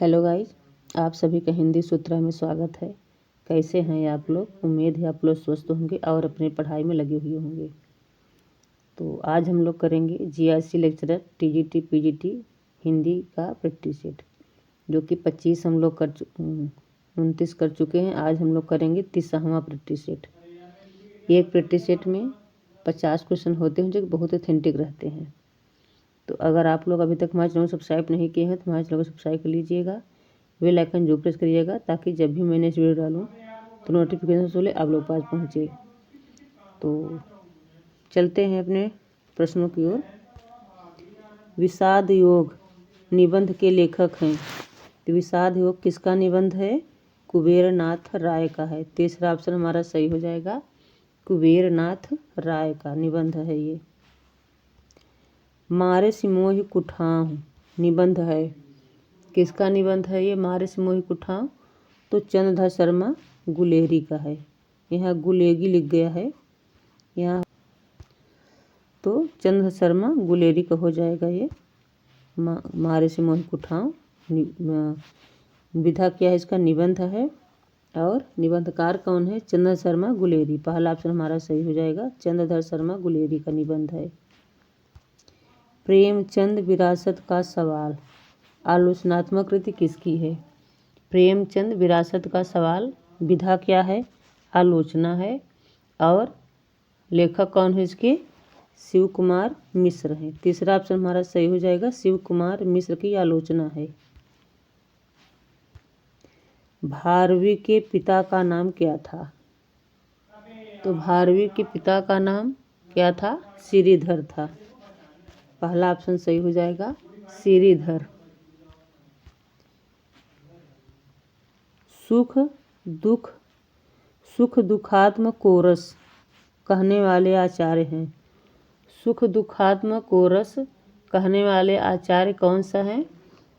Hello guys, आप सभी का हिंदी सूत्रा में स्वागत है। कैसे हैं आप लोग? उम्मीद है आप लोग स्वस्थ होंगे और अपनी पढ़ाई में लगे हुए होंगे। तो आज हम लोग करेंगे GIC lecturer TGT PGT Hindi का प्रैक्टिस सेट, जो कि 25 हम लोग 29 कर चुके हैं। आज हम लोग करेंगे 30वां प्रैक्टिस सेट। एक प्रैक्टिस सेट में 50 क्वेश्चन होते हैं, जो कि बहुत ऑथेंटिक रहते हैं। तो अगर आप लोग अभी तक हमारे चैनल सब्सक्राइब नहीं किए हैं तो हमारे चैनल को सब्सक्राइब कर लीजिएगा, बेल आइकन जो प्रेस करिएगा, ताकि जब भी मैंने इस वीडियो डालूँ तो नोटिफिकेशन सोले आप लोग पास पहुँचे। तो चलते हैं अपने प्रश्नों की ओर। विषाद योग निबंध के लेखक हैं। तो विषाद योग किसका निबंध है? कुबेरनाथ राय का है। तीसरा ऑप्शन हमारा सही हो जाएगा, कुबेरनाथ राय का निबंध है ये। मारे सिमोहि कुठाऊँ निबंध है। किसका निबंध है ये? मारे सिमोहि कुठाऊँ तो चंद्रधर शर्मा गुलेरी का है। यहाँ गुलेगी लिख गया है यहाँ, तो चंद्रधर शर्मा गुलेरी का हो जाएगा ये। मारे सिमोहि कुठाऊँ विधा क्या है इसका? निबंध है। और निबंधकार कौन है? चंद्रधर शर्मा गुलेरी। पहला ऑप्शन हमारा सही हो जाएगा, चंद्रधर शर्मा गुलेरी का निबंध है। प्रेमचंद विरासत का सवाल आलोचनात्मक कृति किसकी है? प्रेमचंद विरासत का सवाल विधा क्या है? आलोचना है। और लेखक कौन है इसके? शिव कुमार मिश्र हैं। तीसरा ऑप्शन हमारा सही हो जाएगा, शिव कुमार मिश्र की आलोचना है। भारवी के पिता का नाम क्या था? तो भारवी के पिता का नाम क्या था? श्रीधर था। पहला ऑप्शन सही हो जाएगा, श्रीधर। सुख दुखात्म कोरस कहने वाले आचार्य हैं। सुख दुखात्म कोरस कहने वाले आचार्य कौन सा है?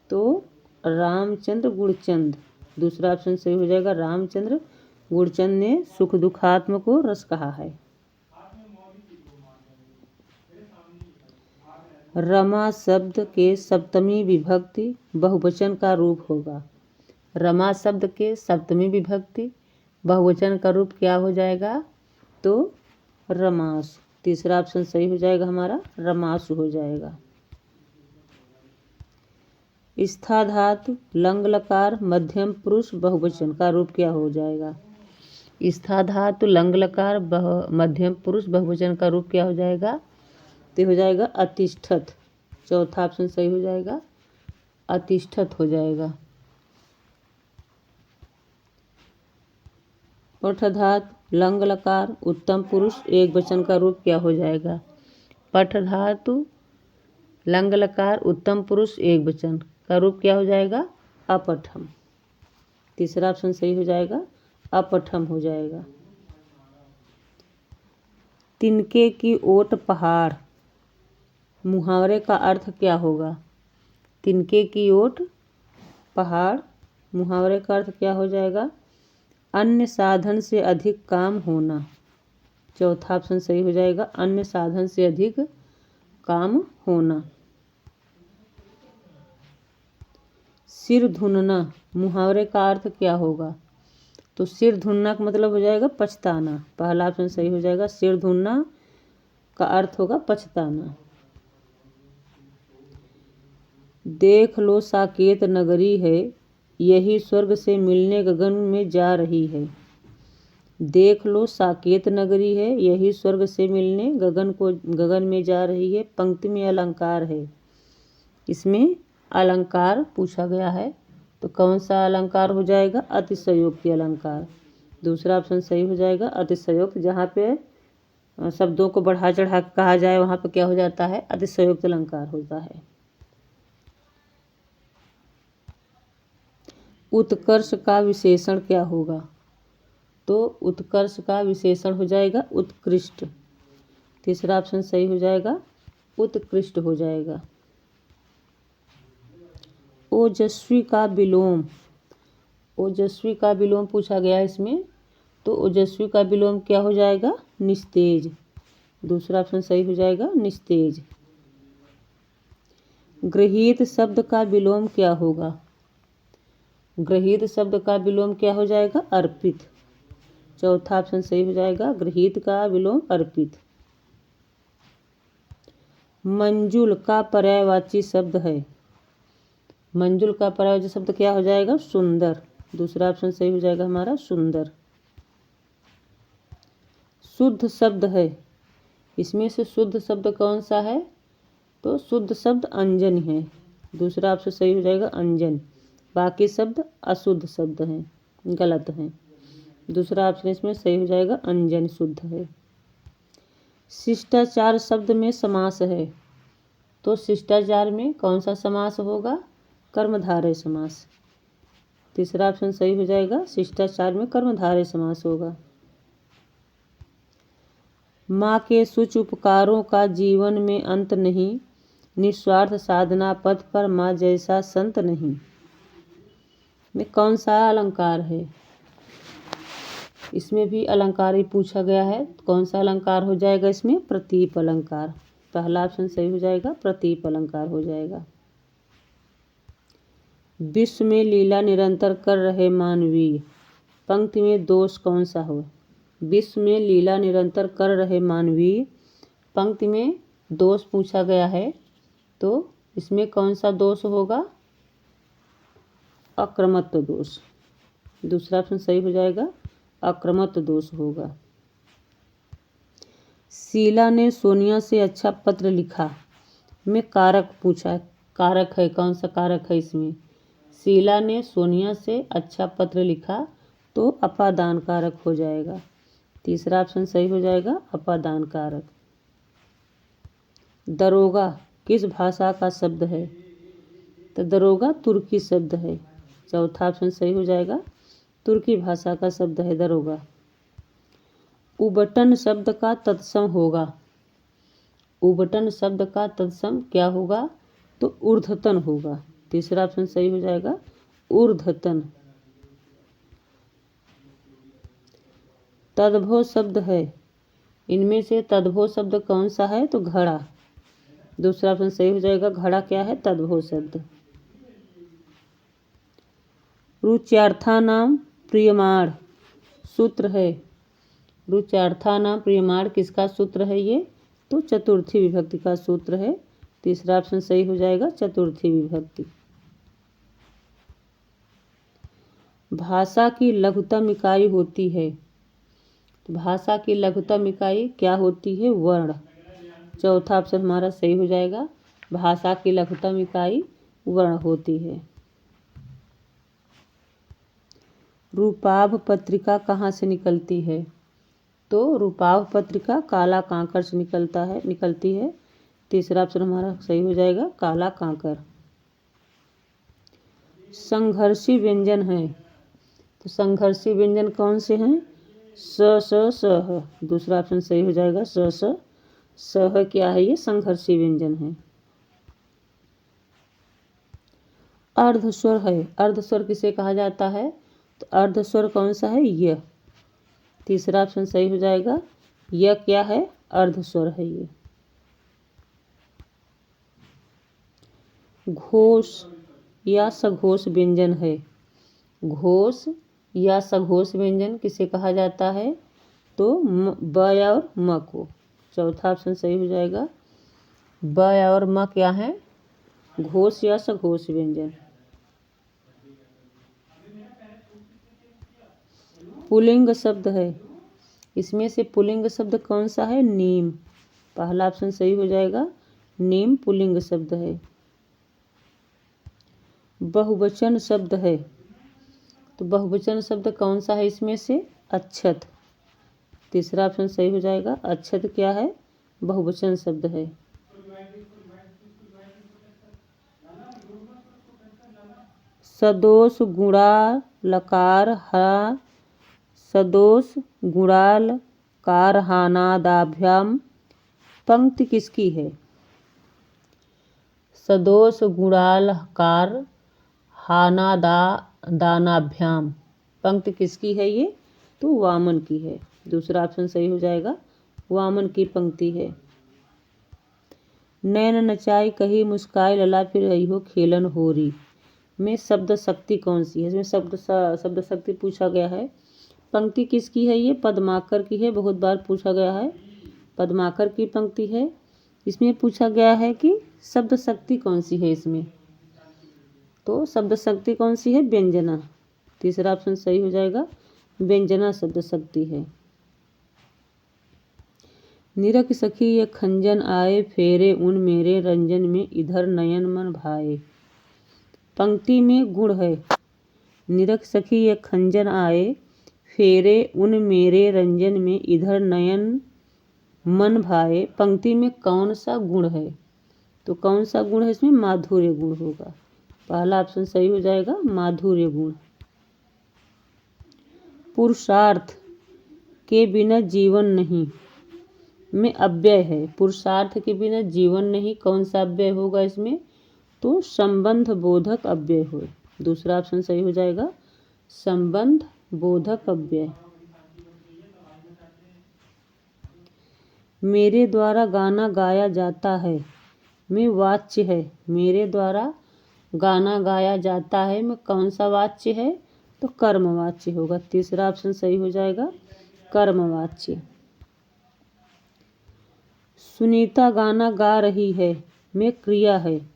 तो रामचंद्र गुणचंद। दूसरा ऑप्शन सही हो जाएगा, रामचंद्र गुणचंद ने सुख दुखात्म को रस कहा है। रमा शब्द के सप्तमी विभक्ति बहुवचन का रूप होगा। रमा शब्द के सप्तमी विभक्ति बहुवचन का रूप क्या हो जाएगा? तो रमास। तीसरा ऑप्शन सही हो जाएगा हमारा, रमास हो जाएगा। स्था धातु लंग लकार मध्यम पुरुष बहुवचन का रूप क्या हो जाएगा? स्था धातु लंग लकार मध्यम पुरुष बहुवचन का रूप क्या हो जाएगा? तो हो जाएगा अतिष्ठत। चौथा ऑप्शन सही हो जाएगा, अतिष्ठत हो जाएगा। पठ धातु लंग लकार उत्तम पुरुष एक वचन का रूप क्या हो जाएगा? पठ धातु लंग लकार उत्तम पुरुष एक वचन का रूप क्या हो जाएगा? अपठम। तीसरा ऑप्शन सही हो जाएगा, अपठम हो जाएगा। तिनके की ओट पहाड़ मुहावरे का अर्थ क्या होगा? तिनके की ओट पहाड़ मुहावरे का अर्थ क्या हो जाएगा? अन्य साधन से अधिक काम होना। चौथा ऑप्शन सही हो जाएगा, अन्य साधन से अधिक काम होना। सिर धुनना मुहावरे का अर्थ क्या होगा? तो सिर धुनना का मतलब हो जाएगा पछताना। पहला ऑप्शन सही हो जाएगा, सिर धुनना का अर्थ होगा पछताना। देख लो साकेत नगरी है, यही स्वर्ग से मिलने गगन में जा रही है। देख लो साकेत नगरी है, यही स्वर्ग से मिलने गगन में जा रही है। पंक्ति में अलंकार है, इसमें अलंकार पूछा गया है, तो कौन सा अलंकार हो जाएगा? अतिशयोक्ति अलंकार। दूसरा ऑप्शन सही हो जाएगा, अतिशयोक्ति। जहाँ पे शब्दों को बढ़ा चढ़ा के कहा जाए वहाँ पे क्या हो जाता है? अतिशयोक्ति अलंकार होता है। उत्कर्ष का विशेषण क्या होगा? तो उत्कर्ष का विशेषण हो जाएगा उत्कृष्ट। तीसरा ऑप्शन सही हो जाएगा, उत्कृष्ट हो जाएगा। ओजस्वी का विलोम, ओजस्वी का विलोम पूछा गया है इसमें, तो ओजस्वी का विलोम क्या हो जाएगा? निस्तेज। दूसरा ऑप्शन सही हो जाएगा, निस्तेज। गृहीत शब्द का विलोम क्या होगा? गृहीत शब्द का विलोम क्या हो जाएगा? अर्पित। चौथा ऑप्शन सही हो जाएगा, गृहीत का विलोम अर्पित। मंजुल का पर्यायवाची शब्द है। मंजुल का पर्यायवाची शब्द क्या हो जाएगा? सुंदर। दूसरा ऑप्शन सही हो जाएगा हमारा, सुंदर। शुद्ध शब्द है, इसमें से शुद्ध शब्द कौन सा है? तो शुद्ध शब्द अंजन है। दूसरा ऑप्शन सही हो जाएगा, अंजन। बाकी शब्द अशुद्ध शब्द हैं, गलत हैं। दूसरा ऑप्शन इसमें सही हो जाएगा, अंजन शुद्ध है। शिष्टाचार शब्द में समास है, तो शिष्टाचार में कौन सा समास होगा? कर्मधारय समास। तीसरा ऑप्शन सही हो जाएगा, शिष्टाचार में कर्मधारय समास होगा। माँ के सुच उपकारों का जीवन में अंत नहीं, निस्वार्थ साधना पथ पर माँ जैसा संत नहीं। में कौन सा अलंकार है? इसमें भी अलंकार ही पूछा गया है। कौन सा अलंकार हो जाएगा इसमें? प्रतीप अलंकार। पहला ऑप्शन सही हो जाएगा, प्रतीप अलंकार हो जाएगा। विश्व में लीला निरंतर कर रहे मानवीय, पंक्ति में दोष कौन सा हो? विश्व में लीला निरंतर कर रहे मानवीय, पंक्ति में दोष पूछा गया है, तो इसमें कौन सा दोष होगा? अक्रमत्व दोष। दूसरा ऑप्शन सही हो जाएगा, अक्रमत्व दोष होगा। शीला ने सोनिया से अच्छा पत्र लिखा, में कारक पूछा, कारक है, कौन सा कारक है इसमें? शीला ने सोनिया से अच्छा पत्र लिखा, तो अपादान कारक हो जाएगा। तीसरा ऑप्शन सही हो जाएगा, अपादान कारक। दरोगा किस भाषा का शब्द है? तो दरोगा तुर्की शब्द है। चौथा ऑप्शन सही हो जाएगा, तुर्की भाषा का शब्द है दरोगा। उबटन शब्द का तत्सम होगा, उबटन शब्द का तत्सम क्या होगा? तो ऊर्ध्वतन होगा। तीसरा ऑप्शन सही हो जाएगा, ऊर्ध्वतन। तद्भव शब्द है, इनमें से तद्भव शब्द कौन सा है? तो घड़ा। दूसरा ऑप्शन सही हो जाएगा, घड़ा क्या है? तद्भव शब्द। रुच्यार्थानाम प्रियमाण सूत्र है, रुच्यार्थानाम प्रियमाण किसका सूत्र है ये? तो चतुर्थी विभक्ति का सूत्र है। तीसरा ऑप्शन सही हो जाएगा, चतुर्थी विभक्ति। भाषा की लघुतम इकाई होती है, तो भाषा की लघुतम इकाई क्या होती है? वर्ण। चौथा ऑप्शन हमारा सही हो जाएगा, भाषा की लघुतम इकाई वर्ण होती है। रूपाभ पत्रिका कहाँ से निकलती है? तो रूपाभ पत्रिका काला कांकर से निकलती है। तीसरा ऑप्शन हमारा सही हो जाएगा, काला कांकर। संघर्षी व्यंजन है, तो संघर्षी व्यंजन कौन से हैं? स स स। दूसरा ऑप्शन सही हो जाएगा, स स स क्या है? ये संघर्षी व्यंजन है। अर्धस्वर है, अर्धस्वर किसे कहा जाता है? तो अर्धस्वर कौन सा है? य। तीसरा ऑप्शन सही हो जाएगा, य क्या है? अर्धस्वर है ये। घोष या सघोष व्यंजन है, घोष या सघोष व्यंजन किसे कहा जाता है? तो ब और म को। चौथा ऑप्शन सही हो जाएगा, ब और म क्या है? घोष या सघोष व्यंजन। पुल्लिंग शब्द है, इसमें से पुल्लिंग शब्द कौन सा है? नीम। पहला ऑप्शन सही हो जाएगा, नीम पुल्लिंग शब्द है। बहुवचन शब्द है, तो बहुवचन शब्द कौन सा है इसमें से? अक्षत। तीसरा ऑप्शन सही हो जाएगा, अक्षत क्या है? बहुवचन शब्द है। सदोष गुणा लकार हा, सदोष गुणाल कार हानादाभ्याम, पंक्ति किसकी है? सदोष गुणाल कार दानाभ्याम, पंक्ति किसकी है ये? तो वामन की है। दूसरा ऑप्शन सही हो जाएगा, वामन की पंक्ति है। नैन नचाई कही मुस्काई लला फिर रही हो खेलन होरी, में शब्द शक्ति कौन सी है? इसमें शब्द शक्ति पूछा गया है। पंक्ति किसकी है? ये पद्माकर की है, बहुत बार पूछा गया है। पद्माकर की पंक्ति है। इसमें पूछा गया है कि शब्द शक्ति कौन सी है इसमें, तो शब्द शक्ति कौन सी है? व्यंजना। तीसरा ऑप्शन सही हो जाएगा, व्यंजना शब्द शक्ति है। निरख सखी ये खंजन आए, फेरे उन मेरे रंजन में, इधर नयन मन भाए। पंक्ति में गुण है। निरख सखी ये खंजन आए, फेरे उन मेरे रंजन में, इधर नयन मन भाए। पंक्ति में कौन सा गुण है? तो कौन सा गुण है इसमें? माधुर्य गुण होगा। पहला ऑप्शन सही हो जाएगा, माधुर्य गुण। पुरुषार्थ के बिना जीवन नहीं में अव्यय है। पुरुषार्थ के बिना जीवन नहीं, कौन सा अव्यय होगा इसमें? तो संबंध बोधक अव्यय हो। दूसरा ऑप्शन सही हो जाएगा, संबंध बोधक अव्यय। मेरे द्वारा गाना गाया जाता है में वाच्य है। मेरे द्वारा गाना गाया जाता है में कौन सा वाच्य है? तो कर्मवाच्य होगा। तीसरा ऑप्शन सही हो जाएगा, कर्मवाच्य। सुनीता गाना गा रही है में क्रिया है।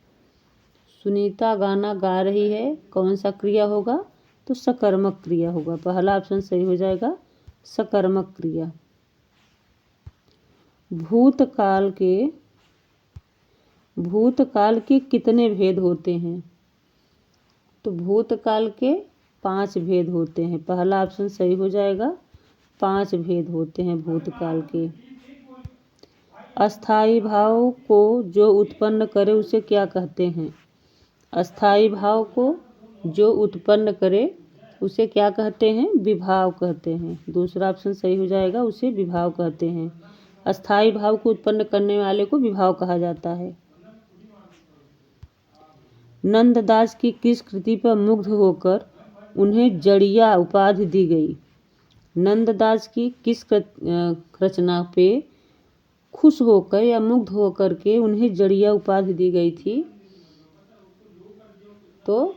सुनीता गाना गा रही है, कौन सा क्रिया होगा? तो सकर्मक क्रिया होगा। पहला ऑप्शन सही हो जाएगा, सकर्मक क्रिया। भूतकाल के कितने भेद होते हैं? तो भूतकाल के 5 भेद होते हैं। पहला ऑप्शन सही हो जाएगा, 5 भेद होते हैं भूतकाल के। अस्थाई भाव को जो उत्पन्न करे उसे क्या कहते हैं? अस्थाई भाव को जो उत्पन्न करे उसे क्या कहते हैं? विभाव कहते हैं। दूसरा ऑप्शन सही हो जाएगा, उसे विभाव कहते हैं। अस्थाई भाव को उत्पन्न करने वाले को विभाव कहा जाता है। नंददास की किस कृति पर मुग्ध होकर उन्हें जड़िया उपाधि दी गई? नंददास की किस रचना पे खुश होकर या मुग्ध होकर के उन्हें जड़िया उपाधि दी गई थी? तो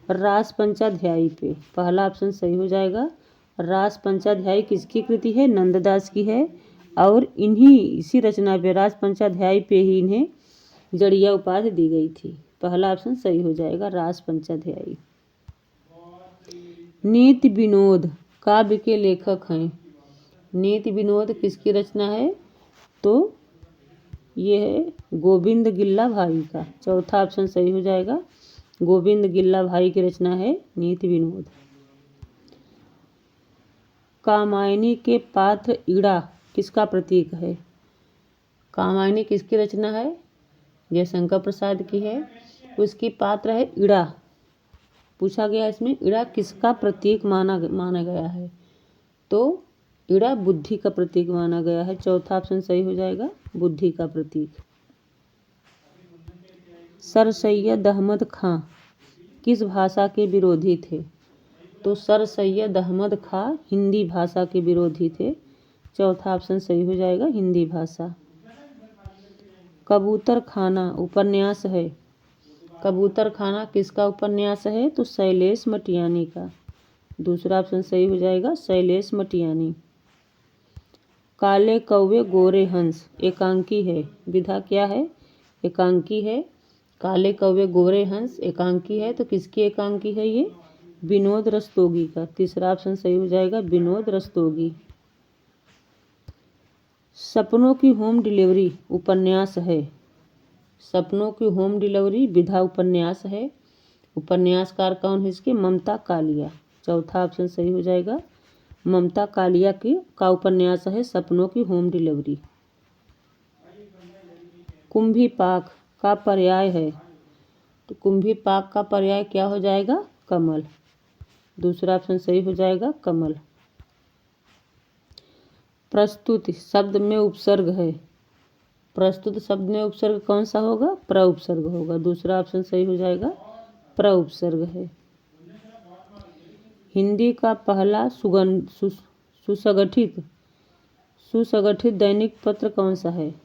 रास पंचाध्यायी पे। पहला ऑप्शन सही हो जाएगा, रास पंचाध्यायी किसकी कृति है? नंददास की है, और इसी रचना पे, रास पंचाध्यायी पे ही इन्हें जड़िया उपाधि दी गई थी। पहला ऑप्शन सही हो जाएगा, रास पंचाध्यायी। नीति विनोद काव्य के लेखक हैं। नीति विनोद किसकी रचना है? तो ये है गोविंद गिल्ला भाई का। चौथा ऑप्शन सही हो जाएगा, गोविंद गिल्ला भाई की रचना है नीति विनोद। कामायनी के पात्र इड़ा किसका प्रतीक है? कामायनी किसकी रचना है? जयशंकर प्रसाद की है। उसकी पात्र है इड़ा। पूछा गया इसमें इड़ा किसका प्रतीक माना गया है? तो इड़ा बुद्धि का प्रतीक माना गया है। चौथा ऑप्शन सही हो जाएगा, बुद्धि का प्रतीक। सर सैयद अहमद खां किस भाषा के विरोधी थे? तो सर सैयद अहमद खां हिंदी भाषा के विरोधी थे। चौथा ऑप्शन सही हो जाएगा, हिंदी भाषा। कबूतर खाना उपन्यास है। कबूतर खाना किसका उपन्यास है? तो शैलेश मटियानी का। दूसरा ऑप्शन सही हो जाएगा, शैलेश मटियानी। काले कौवे गोरे हंस एकांकी है। विधा क्या है? एकांकी है। काले कौवे गोरे हंस एकांकी है, तो किसकी एकांकी है ये? विनोद रस्तोगी का। तीसरा ऑप्शन सही हो जाएगा, विनोद रस्तोगी। सपनों की होम डिलीवरी उपन्यास है। सपनों की होम डिलीवरी विधा उपन्यास है। उपन्यासकार कौन है इसके? ममता कालिया। चौथा ऑप्शन सही हो जाएगा, ममता कालिया का उपन्यास है सपनों की होम डिलीवरी। कुंभीपाक का पर्याय है। तो कुंभीपाक का पर्याय क्या हो जाएगा? कमल। दूसरा ऑप्शन सही हो जाएगा, कमल। प्रस्तुत शब्द में उपसर्ग है। प्रस्तुत शब्द में उपसर्ग कौन सा होगा? प्रउपसर्ग होगा। दूसरा ऑप्शन सही हो जाएगा, प्रउपसर्ग है। हिंदी का पहला सुसंगठित दैनिक पत्र कौन सा है?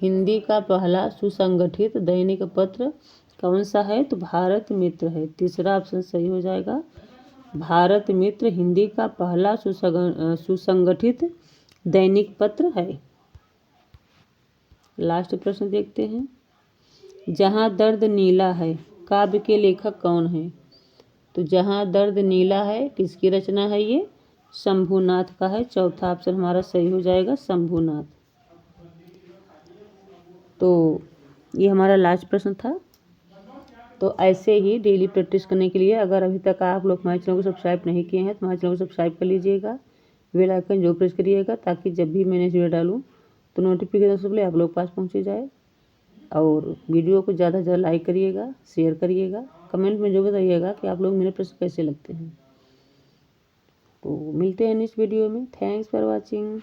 हिंदी का पहला सुसंगठित दैनिक पत्र कौन सा है? तो भारत मित्र है। तीसरा ऑप्शन सही हो जाएगा। भारत मित्र हिंदी का पहला सुसंगठित दैनिक पत्र है। लास्ट प्रश्न देखते हैं। जहाँ दर्द नीला है काव्य के लेखक कौन है? तो जहाँ दर्द नीला है किसकी रचना है? ये शंभुनाथ का है। चौथा ऑप्शन हमारा सही हो जाएगा, शंभुनाथ। तो ये हमारा लास्ट प्रश्न था। तो ऐसे ही डेली प्रैक्टिस करने के लिए अगर अभी तक आप लोग हमारे चैनल को सब्सक्राइब नहीं किए हैं तो हमारे चैनल को सब्सक्राइब कर लीजिएगा, बेल आइकन जो प्रेस करिएगा ताकि जब भी मैंने वीडियो डालूँ तो नोटिफिकेशन सबसे पहले आप लोग पास पहुँचे जाए। और वीडियो को ज़्यादा से ज़्यादा लाइक करिएगा, शेयर करिएगा, कमेंट में जो बताइएगा कि आप लोग मेरे प्रश्न कैसे लगते हैं। तो मिलते हैं नेक्स्ट वीडियो में। Thanks for watching.